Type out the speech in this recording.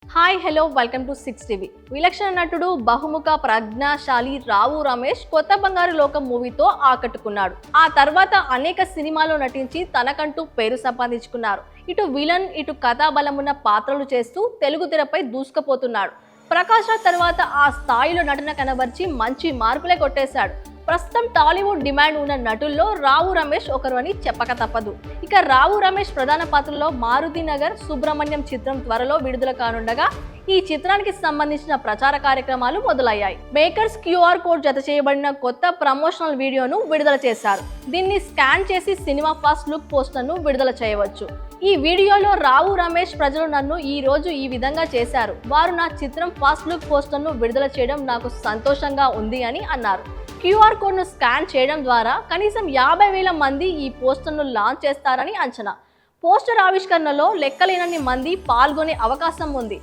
Hi hello welcome to 6 TV. విలక్షణ నటుడు బహుముఖ ప్రజ్ఞాశాలి రావు రమేష్ కొత్త బంగారు లోకం మూవీతో ఆకట్టుకున్నాడు. ఆ తర్వాత అనేక సినిమాల్లో నటించి తనకంటూ పేరు సంపాదించుకున్నారు. ఇటు విలన్ ఇటు కథాబలమున్న పాత్రలు చేస్తూ తెలుగు తెరపై దూసుకుపోతున్నాడు. ప్రకాష్ రాజ్ తర్వాత ఆ స్థాయిలో నటన కనబర్చి మంచి మార్కులే కొట్టేశాడు. ప్రస్తుతం టాలీవుడ్ డిమాండ్ ఉన్న నటుల్లో రావు రమేష్ ఒకరు అని చెప్పక తప్పదు. ఇక రావు రమేష్ ప్రధాన పాత్రలో మారుతి నగర్ సుబ్రహ్మణ్యం చిత్రం త్వరలో విడుదల కానుండగా ఈ చిత్రానికి సంబంధించిన ప్రచార కార్యక్రమాలు మొదలయ్యాయి. మేకర్స్ క్యూఆర్ కోడ్ జత చేయబడిన కొత్త ప్రమోషనల్ వీడియోను విడుదల చేశారు. దీన్ని స్కాన్ చేసి సినిమా ఫస్ట్ లుక్ పోస్టర్ను విడుదల చేయవచ్చు. ఈ వీడియోలో రావు రమేష్ ప్రజలు నన్ను ఈ రోజు ఈ విధంగా చేశారు. వారు నా చిత్రం ఫస్ట్ లుక్ పోస్టర్ను విడుదల చేయడం నాకు సంతోషంగా ఉంది అని అన్నారు. క్యూఆర్ కోడ్ను స్కాన్ చేయడం ద్వారా కనీసం 50,000 మంది ఈ పోస్టర్ను లాంచ్ చేస్తారని అంచనా. పోస్టర్ ఆవిష్కరణలో లెక్కలేనన్ని మంది పాల్గొనే అవకాశం ఉంది.